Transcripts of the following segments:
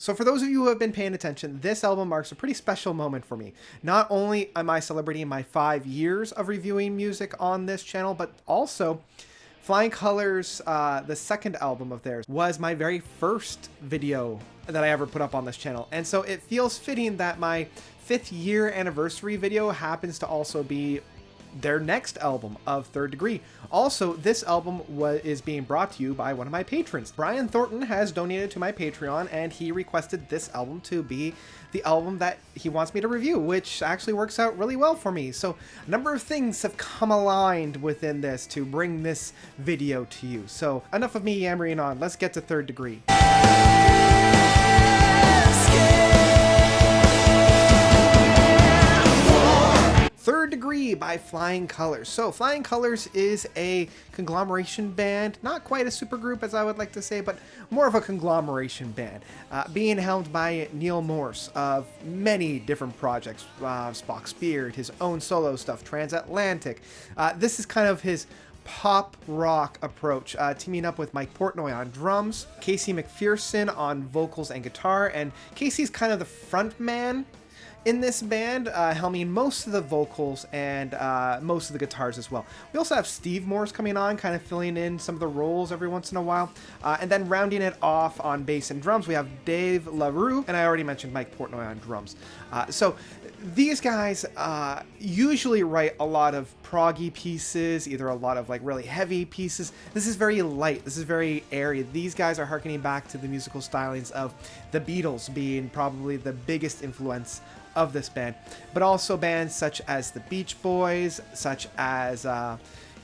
So for those of you who have been paying attention, this album marks a pretty special moment for me. Not only am I celebrating my 5 years of reviewing music on this channel, but also Flying Colors, the second album of theirs, was my very first video that I ever put up on this channel. And so it feels fitting that my 5th-year anniversary video happens to also be their next album of Third Degree. Also, this album is being brought to you by one of my patrons. Brian Thornton has donated to my Patreon, and he requested this album to be the album that he wants me to review, which actually works out really well for me. So a number of things have come aligned within this to bring this video to you. So enough of me yammering on. Let's get to Third Degree. Third Degree by Flying Colors. So Flying Colors is a conglomeration band, not quite a supergroup as I would like to say, but more of a conglomeration band, being helmed by Neil Morse of many different projects, Spock's Beard, his own solo stuff, Transatlantic. This is kind of his pop rock approach, teaming up with Mike Portnoy on drums, Casey McPherson on vocals and guitar, and Casey's kind of the front man in this band, helming most of the vocals and most of the guitars as well. We also have Steve Morse coming on, kind of filling in some of the roles every once in a while. And then rounding it off on bass and drums, we have Dave LaRue, and I already mentioned Mike Portnoy on drums. So these guys usually write a lot of proggy pieces, either a lot of like really heavy pieces. This is very light, this is very airy. These guys are harkening back to the musical stylings of the Beatles being probably the biggest influence of this band, but also bands such as the Beach Boys, such as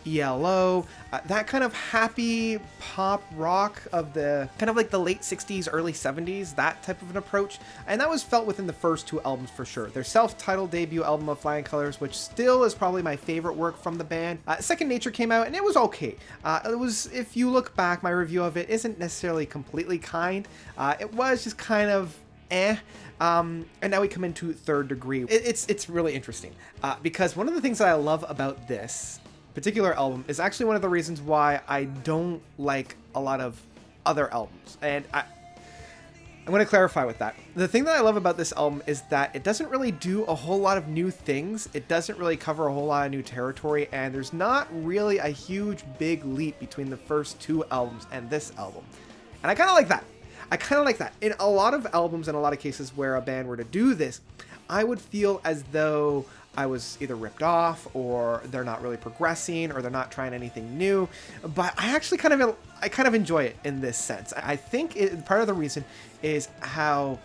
ELO, that kind of happy pop rock of the kind of like the late 60s, early 70s, that type of an approach. And that was felt within the first 2 albums for sure. Their self-titled debut album of Flying Colors, which still is probably my favorite work from the band. Second Nature came out and it was okay. It was, if you look back, my review of it isn't necessarily completely kind. It was just kind of and now we come into Third Degree. It's really interesting because one of the things that I love about this particular album is actually one of the reasons why I don't like a lot of other albums, and I'm going to clarify with that. The thing that I love about this album is that it doesn't really do a whole lot of new things. It doesn't really cover a whole lot of new territory, and there's not really a huge big leap between the first 2 albums and this album, and I kind of like that. In a lot of albums, in a lot of cases where a band were to do this, I would feel as though I was either ripped off, or they're not really progressing, or they're not trying anything new. But I actually kind of enjoy it in this sense. I think part of the reason is how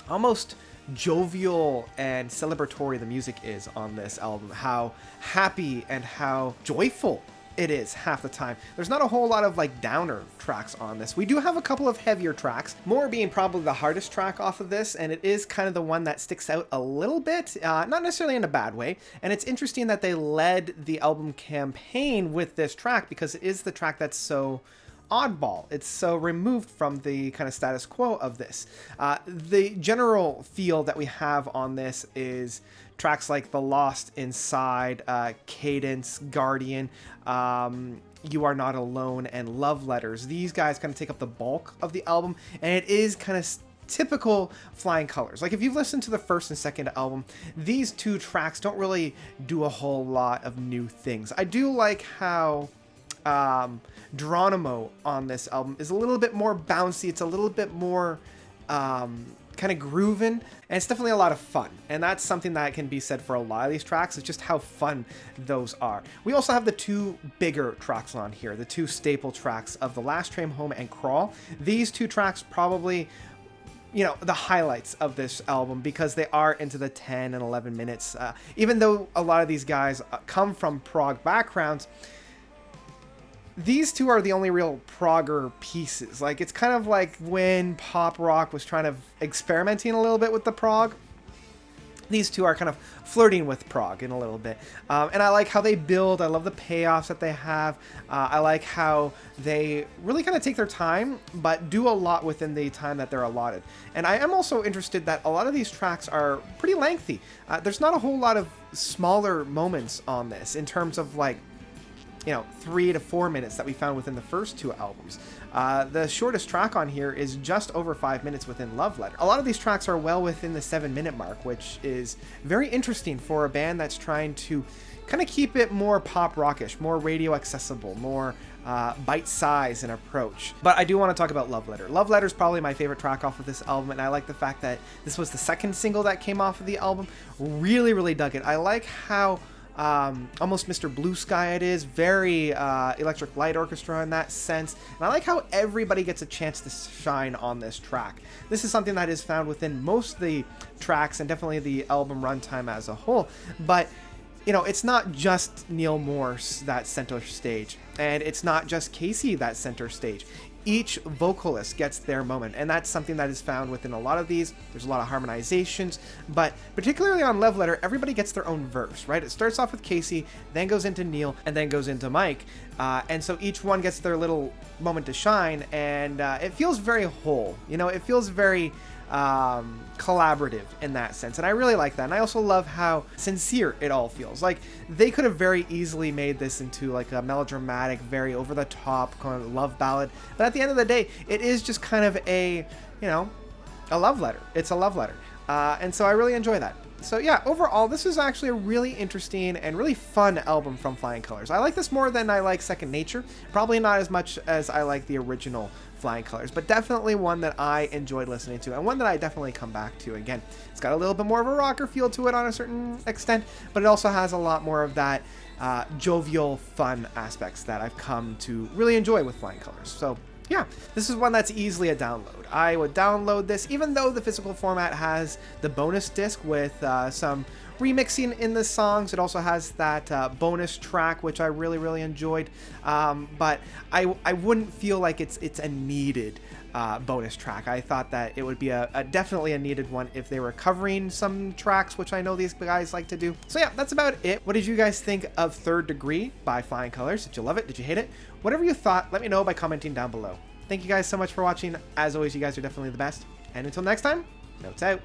almost jovial and celebratory the music is on this album, how happy and how joyful it is half the time. There's not a whole lot of like downer tracks on this. We do have a couple of heavier tracks, More being probably the hardest track off of this, and it is kind of the one that sticks out a little bit, not necessarily in a bad way. And it's interesting that they led the album campaign with this track because it is the track that's so oddball. It's so removed from the kind of status quo of this. The general feel that we have on this is tracks like The Lost Inside, Cadence, Guardian, You Are Not Alone, and Love Letters. These guys kind of take up the bulk of the album, and it is kind of typical Flying Colors. Like if you've listened to the first and second album, these 2 tracks don't really do a whole lot of new things. I do like how Geronimo on this album is a little bit more bouncy. It's a little bit more kind of grooving, and it's definitely a lot of fun. And that's something that can be said for a lot of these tracks. It's just how fun those are. We also have the 2 bigger tracks on here, the 2 staple tracks of The Last Train Home and Crawl. These 2 tracks probably, the highlights of this album because they are into the 10 and 11 minutes. Even though a lot of these guys come from prog backgrounds, these 2 are the only real progger pieces. Like, it's kind of like when pop rock was trying to experimenting a little bit with the prog. These 2 are kind of flirting with prog in a little bit. And I like how they build. I love the payoffs that they have. I like how they really kind of take their time, but do a lot within the time that they're allotted. And I am also interested that a lot of these tracks are pretty lengthy. There's not a whole lot of smaller moments on this in terms of like 3 to 4 minutes that we found within the first 2 albums. The shortest track on here is just over 5 minutes within Love Letter. A lot of these tracks are well within the 7-minute mark, which is very interesting for a band that's trying to kind of keep it more pop rockish, more radio accessible, more bite size and approach. But I do want to talk about Love Letter. Love Letter is probably my favorite track off of this album, and I like the fact that this was the second single that came off of the album. Really dug it. I like how almost Mr. Blue Sky it is, very Electric Light Orchestra in that sense, and I like how everybody gets a chance to shine on this track. This is something that is found within most of the tracks and definitely the album runtime as a whole, but you know, it's not just Neil Morse that center stage, and it's not just Casey that center stage. Each vocalist gets their moment, and that's something that is found within a lot of these. There's a lot of harmonizations, but particularly on Love Letter, everybody gets their own verse, right? It starts off with Casey, then goes into Neil, and then goes into Mike, and so each one gets their little moment to shine, and it feels very whole. You know, it feels very collaborative in that sense, and I really like that. And I also love how sincere it all feels. Like, they could have very easily made this into like a melodramatic, very over the top kind of love ballad, but at the end of the day, it is just kind of a, you know, a love letter. It's a love letter, and so I really enjoy that. So yeah, overall, this is actually a really interesting and really fun album from Flying Colours. I like this more than I like Second Nature. Probably not as much as I like the original Flying Colours, but definitely one that I enjoyed listening to, and one that I definitely come back to again. It's got a little bit more of a rocker feel to it on a certain extent, but it also has a lot more of that jovial, fun aspects that I've come to really enjoy with Flying Colours. So yeah, this is one that's easily a download. I would download this, even though the physical format has the bonus disc with some remixing in the songs. It also has that bonus track, which I really enjoyed. But I wouldn't feel like it's a needed bonus track. I thought that it would be a definitely a needed one if they were covering some tracks, which I know these guys like to do. So yeah, that's about it. What did you guys think of Third Degree by Flying Colours? Did you love it? Did you hate it? Whatever you thought, let me know by commenting down below. Thank you guys so much for watching. As always, you guys are definitely the best. And until next time, notes out.